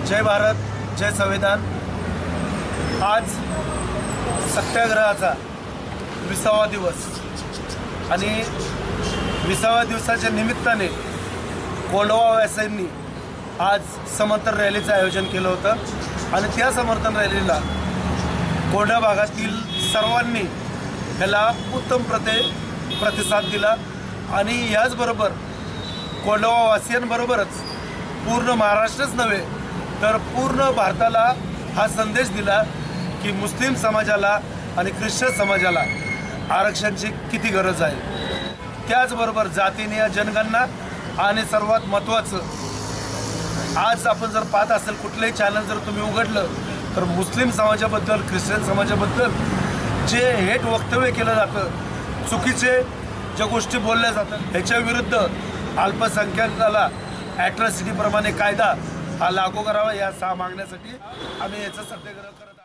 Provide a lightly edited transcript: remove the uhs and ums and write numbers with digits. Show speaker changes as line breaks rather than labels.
जय भारत, जय संविधान। आज सत्याग्रहाचा 20वा दिवस आणि 20व्या दिवसाच्या निमित्ताने कोंढवा व्यासांनी आज समर्थन रॅलीचं आयोजन केलं होतं आणि त्या समर्थन रॅलीला कोंढवा भागातील सर्वांनी याला उत्तम प्रतिसाद दिला आणि याचबरोबर कोंढवा वासियांबरोबरच पूर्ण महाराष्ट्रच नव्हे तर पूर्ण भारताला हा संदेश दिला की मुस्लिम समाजाला आणि ख्रिश्चन समाजाला आरक्षणाची किती गरज आहे। त्याचबरोबर जातीने जनगणना आणि सर्वात महत्त्वाचं आज आपण जर पाहत असेल कुठलेही चॅनल जर तुम्ही उघडलं तर मुस्लिम समाजाबद्दल ख्रिश्चन समाजाबद्दल जे हेट वक्तव्य केलं जातं, चुकीचे ज्या गोष्टी बोलल्या जातात ह्याच्या विरुद्ध अल्पसंख्याकाला ॲट्रॉसिटीप्रमाणे कायदा हा लागू करावा या 6 मागण्यासाठी आम्ही याचा सत्याग्रह करत आहोत।